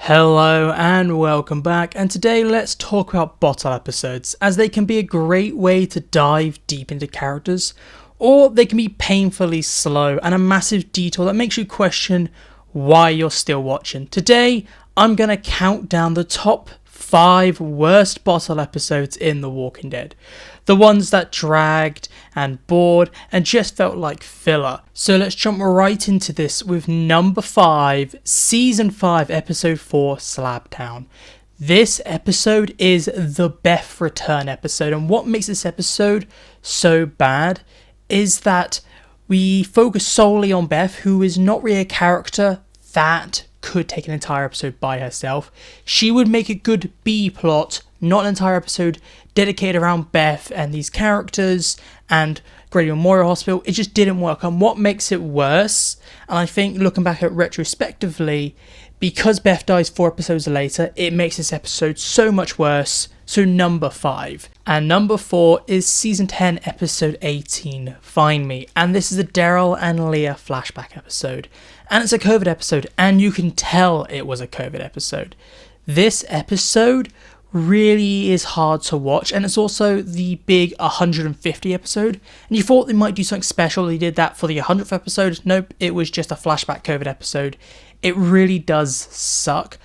Hello and welcome back, and today let's talk about bottle episodes, as they can be a great way to dive deep into characters, or they can be painfully slow and a massive detour that makes you question why you're still watching. Today, I'm going to count down the top 5 worst bottle episodes in The Walking Dead. The ones that dragged and bored and just felt like filler. So let's jump right into this with number 5, Season 5, Episode 4, Slabtown. This episode is the Beth return episode, and what makes this episode so bad is that we focus solely on Beth, who is not really a character that could take an entire episode by herself. She would make a good B plot, not an entire episode dedicated around Beth and these characters and Grady Memorial Hospital. It just didn't work. And what makes it worse, and I think looking back at retrospectively, because Beth dies 4 episodes later, it makes this episode so much worse. So number 5. And number 4 is Season 10, Episode 18, Find Me. And this is a Daryl and Leah flashback episode. And it's a COVID episode, and you can tell it was a COVID episode. This episode really is hard to watch, and it's also the big 150 episode. And you thought they might do something special. They did that for the 100th episode. Nope, it was just a flashback COVID episode. It really does suck.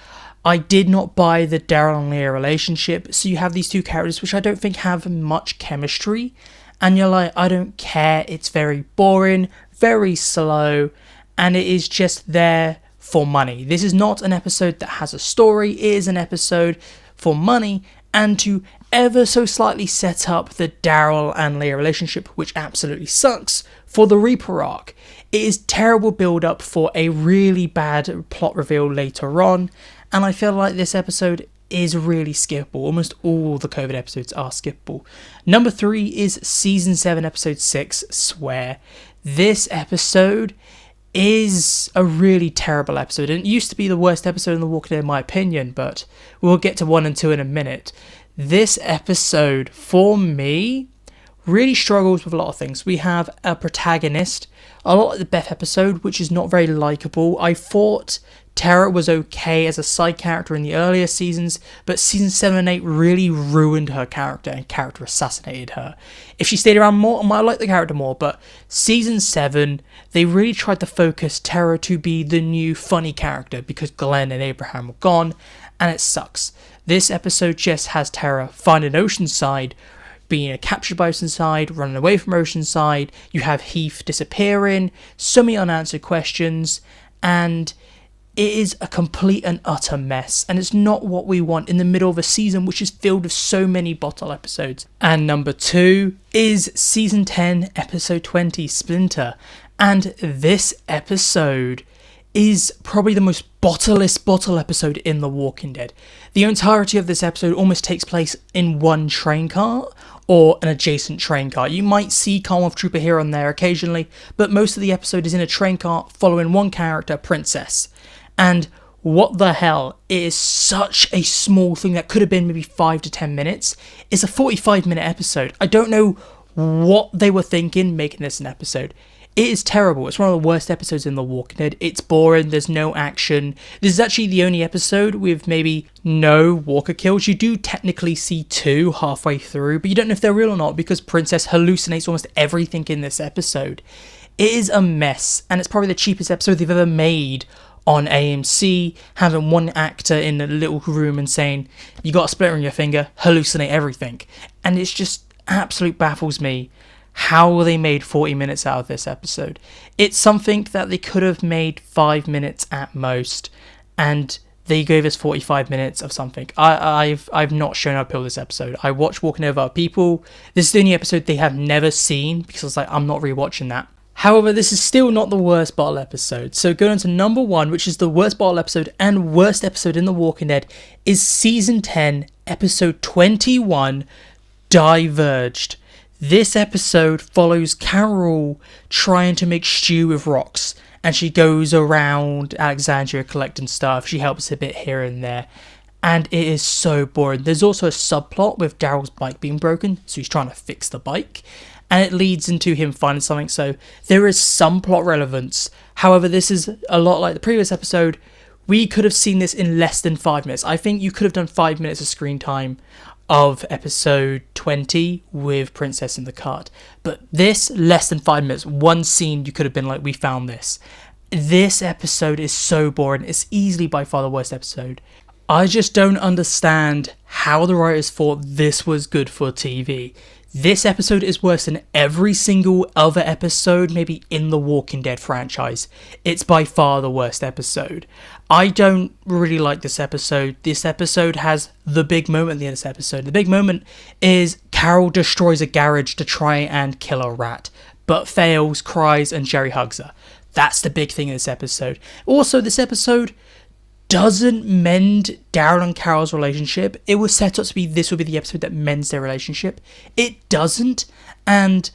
I did not buy the Daryl and Leah relationship, so you have these two characters which I don't think have much chemistry, and you're like, I don't care, it's very boring, very slow, and it is just there for money. This is not an episode that has a story, it is an episode for money and to ever so slightly set up the Daryl and Leah relationship, which absolutely sucks, for the Reaper arc. It is terrible build up for a really bad plot reveal later on, and I feel like this episode is really skippable. Almost all the COVID episodes are skippable. Number 3 is Season 7, Episode 6, Swear. This episode is a really terrible episode, and it used to be the worst episode in The Walking Dead in my opinion, but we'll get to 1 and 2 in a minute. This episode, for me, really struggles with a lot of things. We have a protagonist, a lot like the Beth episode, which is not very likeable. I thought Tara was okay as a side character in the earlier seasons, but season 7 and 8 really ruined her character and character assassinated her. If she stayed around more, I might like the character more, but season 7, they really tried to focus Tara to be the new funny character because Glenn and Abraham were gone, and it sucks. This episode just has Tara finding Oceanside, being captured by Oceanside, running away from Oceanside. You have Heath disappearing, so many unanswered questions, and it is a complete and utter mess, and it's not what we want in the middle of a season which is filled with so many bottle episodes. And number 2 is Season 10, Episode 20, Splinter. And this episode is probably the most bottle episode in The Walking Dead. The entirety of this episode almost takes place in one train car or an adjacent train car. You might see Commonwealth Trooper here and there occasionally, but most of the episode is in a train car following one character, Princess. And what the hell, it is such a small thing that could have been maybe 5 to 10 minutes. It's a 45-minute episode. I don't know what they were thinking making this an episode. It is terrible. It's one of the worst episodes in The Walking Dead. It's boring. There's no action. This is actually the only episode with maybe no walker kills. You do technically see 2 halfway through, but you don't know if they're real or not because Princess hallucinates almost everything in this episode. It is a mess, and it's probably the cheapest episode they've ever made on AMC, having one actor in a little room and saying, you got a splinter in your finger, hallucinate everything. And it's just absolute baffles me how they made 40 minutes out of this episode. It's something that they could have made 5 minutes at most, and they gave us 45 minutes of something. I've not shown uphill this episode. I watched Walking Over Other People. This is the only episode they have never seen because I was like, I'm not rewatching that. However, this is still not the worst bottle episode. So going on to number 1, which is the worst bottle episode and worst episode in The Walking Dead, is Season 10, Episode 21, Diverged. This episode follows Carol trying to make stew with rocks, and she goes around Alexandria collecting stuff. She helps a bit here and there, and it is so boring. There's also a subplot with Daryl's bike being broken, so he's trying to fix the bike, and it leads into him finding something, so there is some plot relevance. However, this is a lot like the previous episode. we could have seen this in less than 5 minutes. I think you could have done 5 minutes of screen time of episode 20 with Princess in the Cart. But this, less than 5 minutes, one scene, you could have been like, we found this. This episode is so boring. It's easily by far the worst episode. I just don't understand how the writers thought this was good for TV. This episode is worse than every single other episode, maybe in the Walking Dead franchise. It's by far the worst episode. I don't really like this episode. This episode has the big moment at the end of this episode. The big moment is Carol destroys a garage to try and kill a rat, but fails, cries, and Jerry hugs her. That's the big thing in this episode. Also, this episode doesn't mend Daryl and Carol's relationship. It was set up to be this would be the episode that mends their relationship. It doesn't. And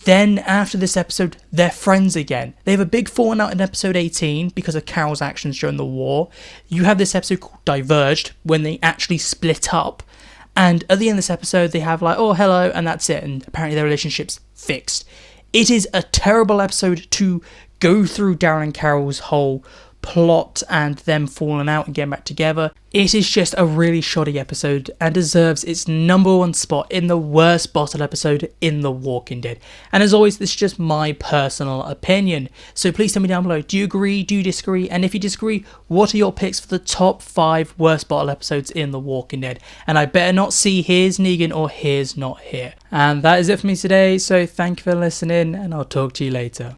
then after this episode, they're friends again. They have a big falling out in episode 18 because of Carol's actions during the war. You have this episode called Diverged when they actually split up. And at the end of this episode, they have like, oh, hello, and that's it. And apparently their relationship's fixed. It is a terrible episode to go through Daryl and Carol's whole plot and them falling out and getting back together. It is just a really shoddy episode and deserves its #1 spot in the worst bottle episode in The Walking Dead. And as always, this is just my personal opinion. So please tell me down below, do you agree, do you disagree? And if you disagree, what are your picks for the top 5 worst bottle episodes in The Walking Dead? And I better not see Here's Negan or Here's Not Here. And that is it for me today. So thank you for listening and I'll talk to you later.